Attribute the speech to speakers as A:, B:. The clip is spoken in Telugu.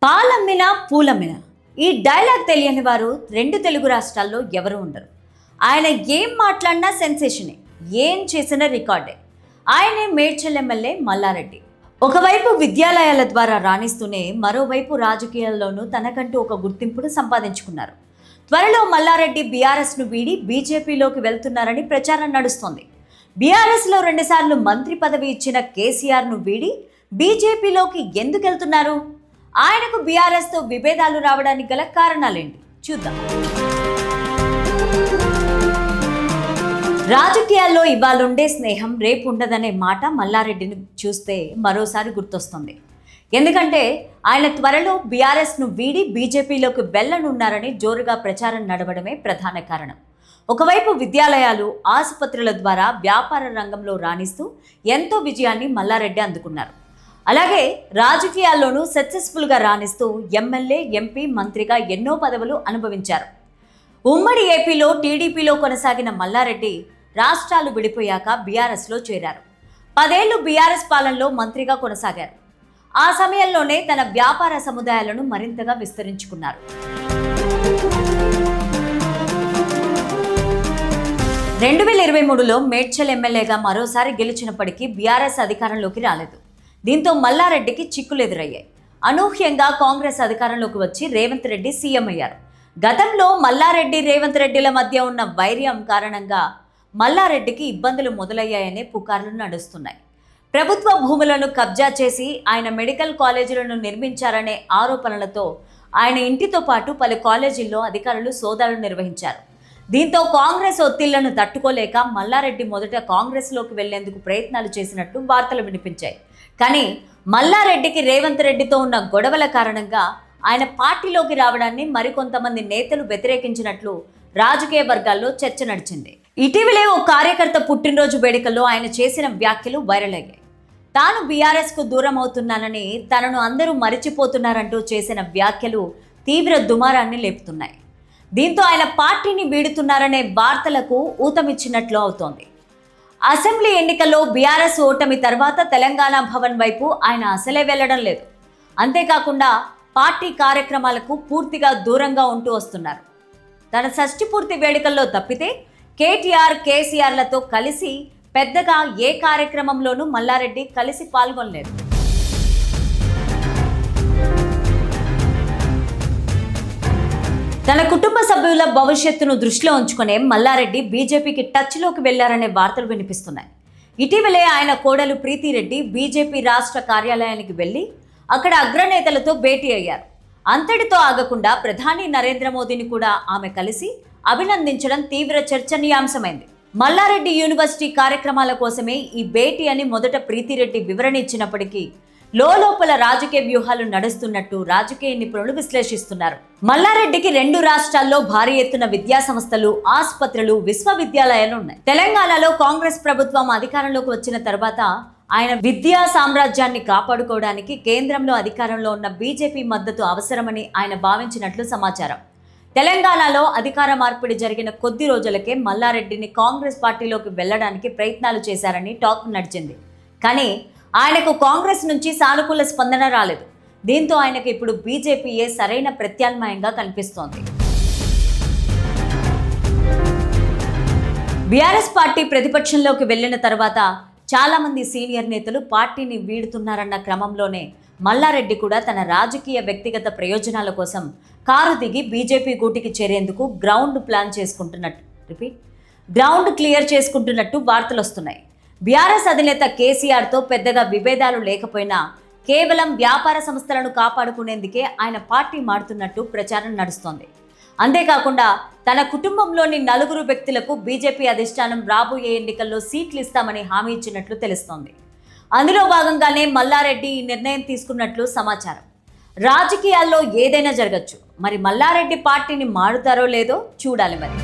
A: పాలమ్మిన పూలమ్మిన ఈ డైలాగ్ తెలియని వారు రెండు తెలుగు రాష్ట్రాల్లో ఎవరు ఉండరు. ఆయన ఏం మాట్లాడినా సెన్సేషనే, ఏం చేసినా రికార్డే. ఆయనే మేడ్చల్ ఎమ్మెల్యే మల్లారెడ్డి. ఒకవైపు విద్యాలయాల ద్వారా రాణిస్తూనే మరోవైపు రాజకీయాల్లోనూ తనకంటూ ఒక గుర్తింపును సంపాదించుకున్నారు. త్వరలో మల్లారెడ్డి బీఆర్ఎస్ను వీడి బీజేపీలోకి వెళ్తున్నారని ప్రచారం నడుస్తోంది. బీఆర్ఎస్లో 2 సార్లు మంత్రి పదవి ఇచ్చిన కేసీఆర్ను వీడి బీజేపీలోకి ఎందుకు వెళ్తున్నారు? ఆయనకు బీఆర్ఎస్తో విభేదాలు రావడానికి గల కారణాలేంటి చూద్దాం. రాజకీయాల్లో ఇవాళుండే స్నేహం రేపు ఉండదనే మాట మల్లారెడ్డిని చూస్తే మరోసారి గుర్తొస్తుంది. ఎందుకంటే ఆయన త్వరలో బీఆర్ఎస్ను వీడి బీజేపీలోకి వెళ్ళనున్నారని జోరుగా ప్రచారం నడవడమే ప్రధాన కారణం. ఒకవైపు విద్యాలయాలు, ఆసుపత్రుల ద్వారా వ్యాపార రంగంలో రాణిస్తూ ఎంతో విజయాన్ని మల్లారెడ్డి అందుకున్నారు. అలాగే రాజకీయాల్లోనూ సక్సెస్ఫుల్గా రాణిస్తూ ఎమ్మెల్యే, ఎంపీ, మంత్రిగా ఎన్నో పదవులు అనుభవించారు. ఉమ్మడి ఏపీలో టీడీపీలో కొనసాగిన మల్లారెడ్డి రాష్ట్రాలు విడిపోయాక బీఆర్ఎస్లో చేరారు. 10 ఏళ్లు బీఆర్ఎస్ పాలనలో మంత్రిగా కొనసాగారు. ఆ సమయంలోనే తన వ్యాపార సముదాయాలను మరింతగా విస్తరించుకున్నారు. 2023లో మేడ్చల్ ఎమ్మెల్యేగా మరోసారి గెలిచినప్పటికీ బీఆర్ఎస్ అధికారంలోకి రాలేదు. దీంతో మల్లారెడ్డికి చిక్కులు ఎదురయ్యాయి. అనూహ్యంగా కాంగ్రెస్ అధికారంలోకి వచ్చి రేవంత్ రెడ్డి సీఎం అయ్యారు. గతంలో మల్లారెడ్డి, రేవంత్ రెడ్డిల మధ్య ఉన్న వైర్యం కారణంగా మల్లారెడ్డికి ఇబ్బందులు మొదలయ్యాయనే పుకార్లు నడుస్తున్నాయి. ప్రభుత్వ భూములను కబ్జా చేసి ఆయన మెడికల్ కాలేజీలను నిర్మించారనే ఆరోపణలతో ఆయన ఇంటితో పాటు పలు కాలేజీల్లో అధికారులు సోదాలు నిర్వహించారు. దీంతో కాంగ్రెస్ ఒత్తిళ్లను తట్టుకోలేక మల్లారెడ్డి మొదట కాంగ్రెస్లోకి వెళ్లేందుకు ప్రయత్నాలు చేసినట్టు వార్తలు వినిపించాయి. కానీ మల్లారెడ్డికి రేవంత్ రెడ్డితో ఉన్న గొడవల కారణంగా ఆయన పార్టీలోకి రావడాన్ని మరికొంతమంది నేతలు వ్యతిరేకించినట్లు రాజకీయ వర్గాల్లో చర్చ నడిచింది. ఇటీవలే ఓ కార్యకర్త పుట్టినరోజు వేడుకల్లో ఆయన చేసిన వ్యాఖ్యలు వైరల్ అయ్యాయి. తాను బీఆర్ఎస్కు దూరం అవుతున్నానని, తనను అందరూ మరిచిపోతున్నారంటూ చేసిన వ్యాఖ్యలు తీవ్ర దుమారాన్ని లేపుతున్నాయి. దీంతో ఆయన పార్టీని వీడుతున్నారనే వార్తలకు ఊతమిచ్చినట్లు అవుతోంది. అసెంబ్లీ ఎన్నికల్లో బీఆర్ఎస్ ఓటమి తర్వాత తెలంగాణ భవన్ వైపు ఆయన అసలే వెళ్లడం లేదు. అంతేకాకుండా పార్టీ కార్యక్రమాలకు పూర్తిగా దూరంగా ఉంటూ వస్తున్నారు. తన షష్ఠి పూర్తి వేడుకల్లో తప్పితే కేటీఆర్, కేసీఆర్లతో కలిసి పెద్దగా ఏ కార్యక్రమంలోనూ మల్లారెడ్డి కలిసి పాల్గొనలేదు. తన కుటుంబ సభ్యుల భవిష్యత్తును దృష్టిలో ఉంచుకునే మల్లారెడ్డి బీజేపీకి టచ్లోకి వెళ్లారనే వార్తలు వినిపిస్తున్నాయి. ఇటీవలే ఆయన కోడలు ప్రీతిరెడ్డి బీజేపీ రాష్ట్ర కార్యాలయానికి వెళ్లి అక్కడ అగ్రనేతలతో భేటీ అయ్యారు. అంతటితో ఆగకుండా ప్రధాని నరేంద్ర మోదీని కూడా ఆమె కలిసి అభినందించడం తీవ్ర చర్చనీయాంశమైంది. మల్లారెడ్డి యూనివర్సిటీ కార్యక్రమాల కోసమే ఈ భేటీ అని మొదట ప్రీతిరెడ్డి వివరణ ఇచ్చినప్పటికీ లోపల రాజకీయ వ్యూహాలు నడుస్తున్నట్టు రాజకీయ నిపుణులు విశ్లేషిస్తున్నారు. మల్లారెడ్డికి 2 రాష్ట్రాల్లో భారీ ఎత్తున విద్యా సంస్థలు, ఆసుపత్రులు, విశ్వవిద్యాలయాలు ఉన్నాయి. తెలంగాణలో కాంగ్రెస్ ప్రభుత్వం అధికారంలోకి వచ్చిన తర్వాత ఆయన విద్యా సామ్రాజ్యాన్ని కాపాడుకోవడానికి కేంద్రంలో అధికారంలో ఉన్న బీజేపీ మద్దతు అవసరమని ఆయన భావించినట్లు సమాచారం. తెలంగాణలో అధికార మార్పిడి జరిగిన కొద్ది రోజులకే మల్లారెడ్డిని కాంగ్రెస్ పార్టీలోకి వెళ్లడానికి ప్రయత్నాలు చేశారని టాక్ నడిచింది. కానీ ఆయనకు కాంగ్రెస్ నుంచి సానుకూల స్పందన రాలేదు. దీంతో ఆయనకు ఇప్పుడు బీజేపీయే సరైన ప్రత్యామ్నాయంగా కనిపిస్తోంది. బీఆర్ఎస్ పార్టీ ప్రతిపక్షంలోకి వెళ్లిన తర్వాత చాలా మంది సీనియర్ నేతలు పార్టీని వీడుతున్నారన్న క్రమంలోనే మల్లారెడ్డి కూడా తన రాజకీయ వ్యక్తిగత ప్రయోజనాల కోసం కారు దిగి బీజేపీ గూటికి చేరేందుకు గ్రౌండ్ క్లియర్ చేసుకుంటున్నట్టు వార్తలు వస్తున్నాయి. బీఆర్ఎస్ అధినేత కేసీఆర్తో పెద్దగా విభేదాలు లేకపోయినా కేవలం వ్యాపార సంస్థలను కాపాడుకునేందుకే ఆయన పార్టీ మారుతున్నట్టు ప్రచారం నడుస్తోంది. అంతేకాకుండా తన కుటుంబంలోని 4 వ్యక్తులకు బీజేపీ అధిష్టానం రాబోయే ఎన్నికల్లో సీట్లు ఇస్తామని హామీ ఇచ్చినట్లు తెలుస్తోంది. అందులో భాగంగానే మల్లారెడ్డి ఈ నిర్ణయం తీసుకున్నట్లు సమాచారం. రాజకీయాల్లో ఏదైనా జరగచ్చు. మరి మల్లారెడ్డి పార్టీని మారుతారో లేదో చూడాలి మరి.